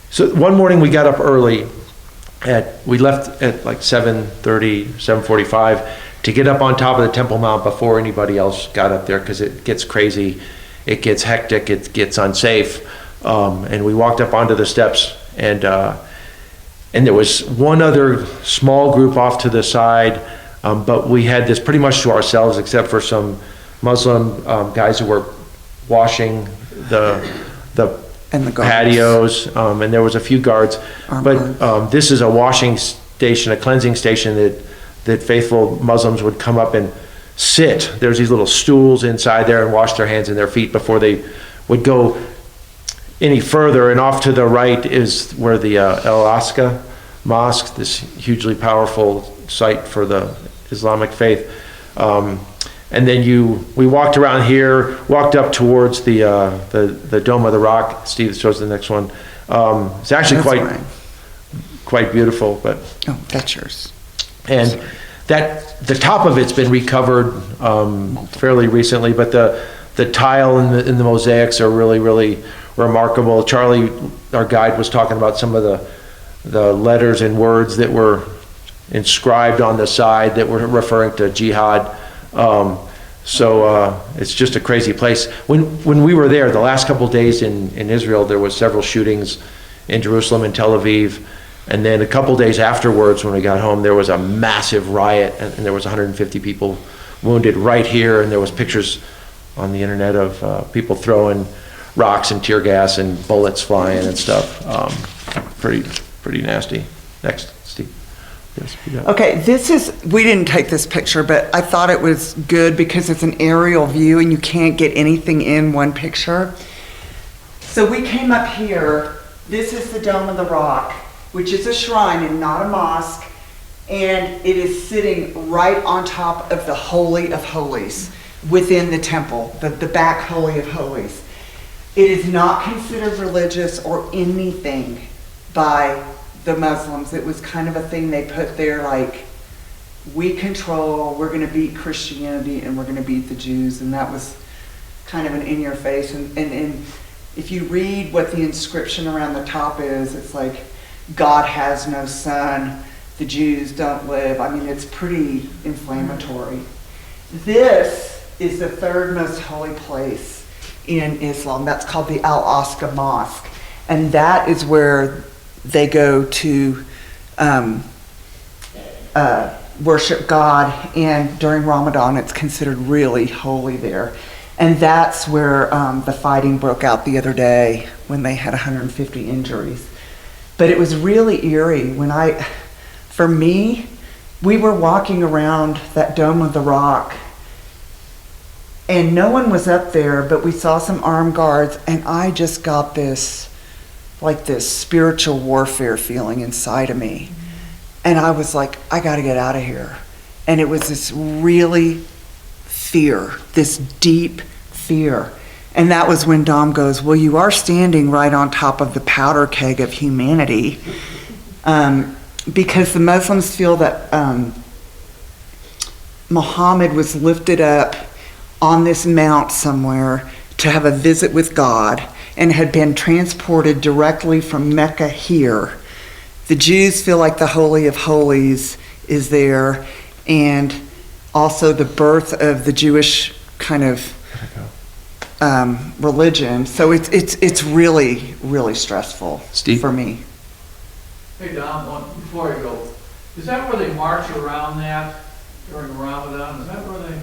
So one morning we got up early. We left at like 7:30, 7:45 to get up on top of the Temple Mount before anybody else got up there, because it gets crazy, it gets hectic, it gets unsafe. And we walked up onto the steps, and there was one other small group off to the side, but we had this pretty much to ourselves, except for some Muslim guys who were washing the And the guards. patios, and there was a few guards. But this is a washing station, a cleansing station that faithful Muslims would come up and sit. There's these little stools inside there and wash their hands and their feet before they would go any further. And off to the right is where the El Aqsa Mosque, this hugely powerful site for the Islamic faith. And then we walked around here, walked up towards the Dome of the Rock. Steve shows the next one. It's actually quite beautiful, but that's yours. And the top of it's been recovered fairly recently, but the tile and the mosaics are really, really remarkable. Charlie, our guide, was talking about some of the letters and words that were inscribed on the side that were referring to jihad. So it's just a crazy place. When we were there, the last couple of days in Israel, there was several shootings in Jerusalem and Tel Aviv, And then a couple days afterwards, when we got home, there was a massive riot, and there was 150 people wounded right here, and there was pictures on the internet of people throwing rocks and tear gas and bullets flying and stuff. Pretty nasty. Next, Steve. Yes, you got it. Okay, we didn't take this picture, but I thought it was good because it's an aerial view and you can't get anything in one picture. So we came up here. This is the Dome of the Rock, which is a shrine and not a mosque, and it is sitting right on top of the Holy of Holies within the temple, the back Holy of Holies. It is not considered religious or anything by the Muslims. It was kind of a thing they put there, like, we control, we're going to beat Christianity and we're going to beat the Jews, and that was kind of an in your face. And if you read what the inscription around the top is, it's like, God has no son, the Jews don't live. I mean, it's pretty inflammatory. This is the third most holy place in Islam. That's called the Al-Aqsa Mosque. And that is where they go to worship God. And during Ramadan, it's considered really holy there. And that's where the fighting broke out the other day when they had 150 injuries. But it was really eerie for me, we were walking around that Dome of the Rock and no one was up there, but we saw some armed guards, and I just got this spiritual warfare feeling inside of me. And I was like, I gotta get out of here. And it was this really fear, this deep fear. And that was when Dom goes, well, you are standing right on top of the powder keg of humanity. Because the Muslims feel that Muhammad was lifted up on this mount somewhere to have a visit with God and had been transported directly from Mecca here. The Jews feel like the Holy of Holies is there, and also the birth of the Jewish kind of religion. So it's really, really stressful. Steve? For me. Hey, Don, before you go, is that where they march around that during Ramadan? Is that where they,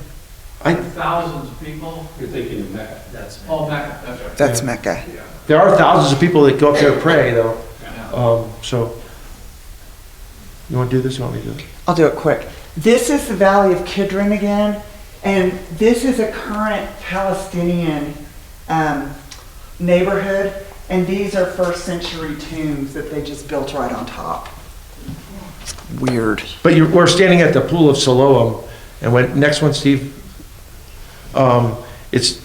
thousands of people? You're thinking of Mecca. Oh, Mecca, that's right. That's Mecca. Yeah. There are thousands of people that go up there to pray, though. Yeah. So, you want to do this? You want me to do it? I'll do it quick. This is the Valley of Kidron again, and this is a current Palestinian neighborhood, and these are first century tombs that they just built right on top. Weird. But we're standing at the Pool of Siloam, and next one, Steve. It's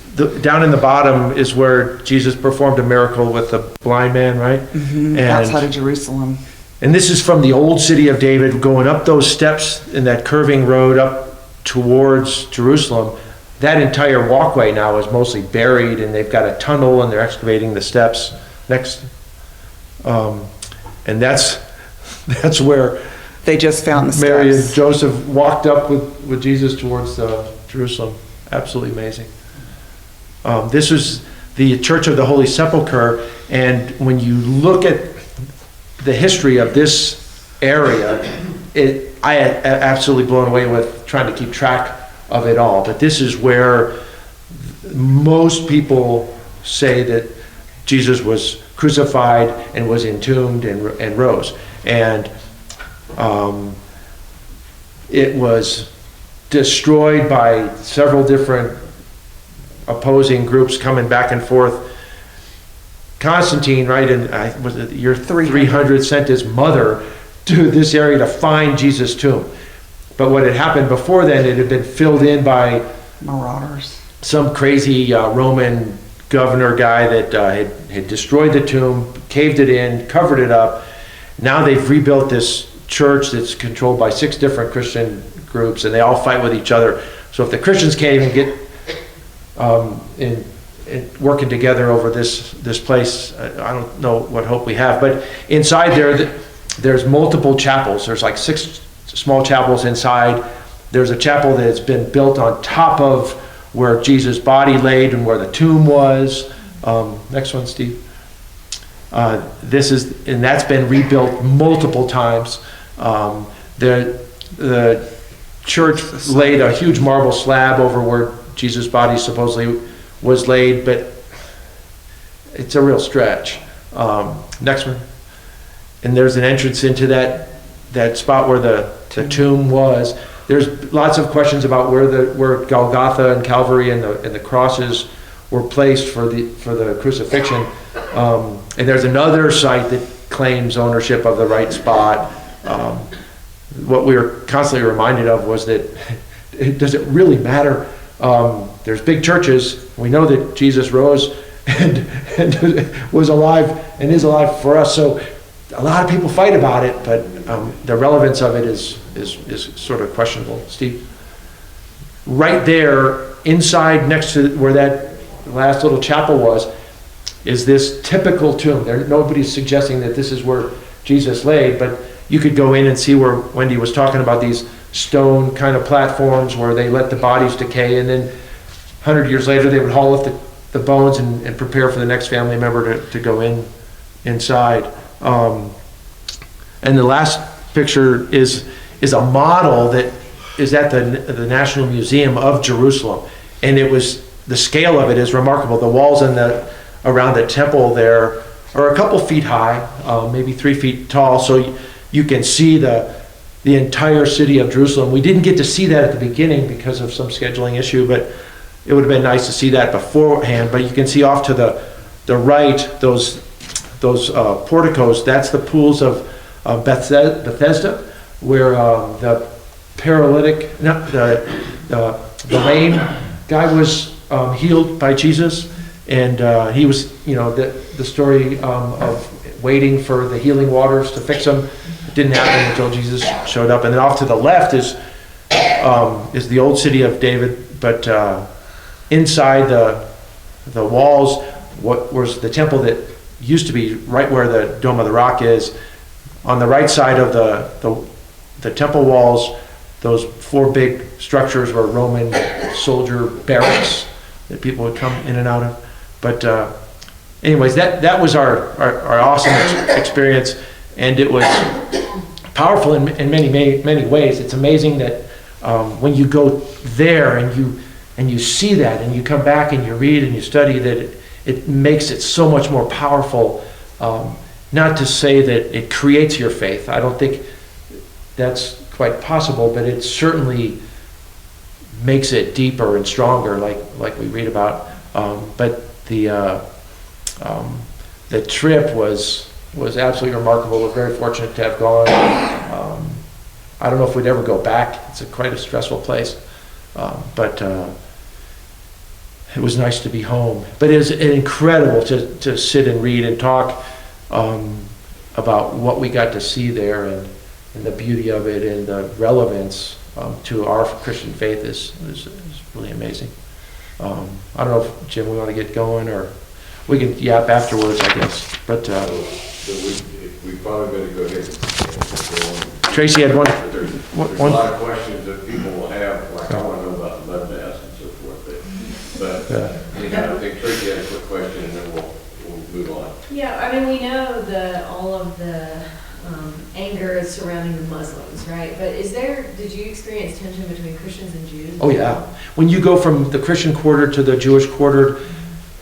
down in the bottom is where Jesus performed a miracle with the blind man, right? Mm-hmm. Outside of Jerusalem. And this is from the old city of David, going up those steps in that curving road up towards Jerusalem. That entire walkway now is mostly buried, and they've got a tunnel, and they're excavating the steps. Next. And that's where they just found the Mary steps. and Joseph walked up with Jesus towards Jerusalem. Absolutely amazing. This is the Church of the Holy Sepulchre, and when you look at the history of this area, I am absolutely blown away with trying to keep track of it all. But this is where most people say that Jesus was crucified and was entombed and rose. And it was destroyed by several different opposing groups coming back and forth. Constantine, right, in was it year 300, sent his mother to this area to find Jesus' tomb. But what had happened before then, it had been filled in by marauders. Some crazy Roman governor guy that had destroyed the tomb, caved it in, covered it up. Now they've rebuilt this church that's controlled by 6 different Christian groups, and they all fight with each other. So if the Christians can't even get in working together over this place, I don't know what hope we have. But inside there's multiple chapels. There's like 6 small chapels inside. There's a chapel that's been built on top of where Jesus' body laid and where the tomb was. Next one, Steve. And that's been rebuilt multiple times. The church laid a huge marble slab over where Jesus' body supposedly was laid, but it's a real stretch. Next one. And there's an entrance into that spot where the tomb was. There's lots of questions about where Golgotha and Calvary and the crosses were placed for the crucifixion. And there's another site that claims ownership of the right spot. What we were constantly reminded of was that does it really matter? There's big churches. We know that Jesus rose and was alive and is alive for us. So a lot of people fight about it, but the relevance of it is sort of questionable. Steve? Right there, inside next to where that last little chapel was, is this typical tomb. Nobody's suggesting that this is where Jesus laid, but you could go in and see where Wendy was talking about these stone kind of platforms where they let the bodies decay, and then 100 years later they would haul up the bones and prepare for the next family member to go inside. And the last picture is a model that is at the National Museum of Jerusalem, and the scale of it is remarkable. The walls around the temple there are a couple feet high, maybe 3 feet tall, so you can see the entire city of Jerusalem. We didn't get to see that at the beginning because of some scheduling issue, but it would have been nice to see that beforehand. But you can see off to the right those porticos. That's the pools of Bethesda, where the paralytic, the lame guy was healed by Jesus, and he was, the story of waiting for the healing waters to fix him. It didn't happen until Jesus showed up. And then off to the left is the old city of David, but inside the walls, what was the temple that used to be right where the Dome of the Rock is, on the right side of the temple walls, those 4 big structures were Roman soldier barracks that people would come in and out of. But anyways, that was our awesome experience, and it was powerful in many ways. It's amazing that when you go there and you see that, and you come back and you read and you study, that it makes it so much more powerful. Not to say that it creates your faith. I don't think that's quite possible, but it certainly makes it deeper and stronger, like we read about. But the trip was absolutely remarkable. We're very fortunate to have gone. I don't know if we'd ever go back. It's quite a stressful place, but it was nice to be home. But it was incredible to sit and read and talk about what we got to see there, and the beauty of it, and the relevance to our Christian faith is really amazing. I don't know if, Jim, we want to get going, or we can yap afterwards, I guess. But So we probably better go ahead and go on. Tracy had one. There's a lot of questions that people will have, like I want to know about the blood baths and so forth. But anyhow, I think Tracy had a quick question, and then we'll move on. Yeah, I mean, we know all of the anger surrounding the Muslims, right? But did you experience tension between Christians and Jews? Oh yeah. When you go from the Christian quarter to the Jewish quarter,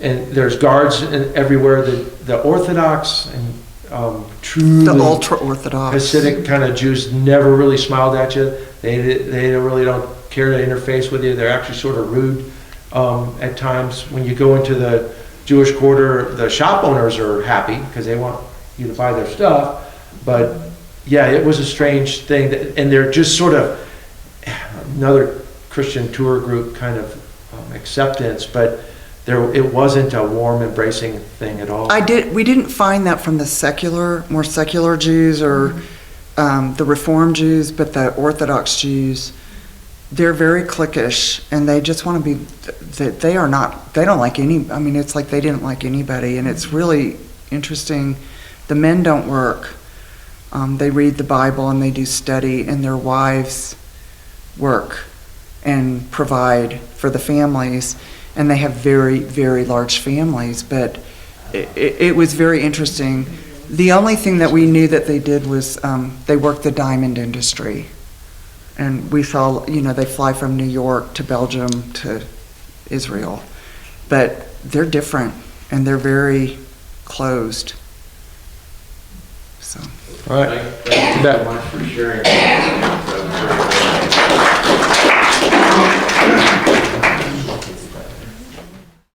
and there's guards everywhere, the Orthodox and true The ultra-Orthodox. Hasidic kind of Jews never really smiled at you. They really don't care to interface with you. They're actually sort of rude at times. When you go into the Jewish quarter, the shop owners are happy because they want you to buy their stuff. But yeah, it was a strange thing, and they're just sort of another Christian tour group kind of acceptance, but it wasn't a warm, embracing thing at all. We didn't find that from the more secular Jews or the Reformed Jews, but the Orthodox Jews, they're very cliquish, and they just want to be, they don't like it's like they didn't like anybody, and it's really interesting. The men don't work. They read the Bible and they do study, and their wives work and provide for the families, and they have very, very large families, but it was very interesting. The only thing that we knew that they did was they worked the diamond industry. And we saw, they fly from New York to Belgium to Israel. But they're different and they're very closed. So. All right. Thank you so much for sharing.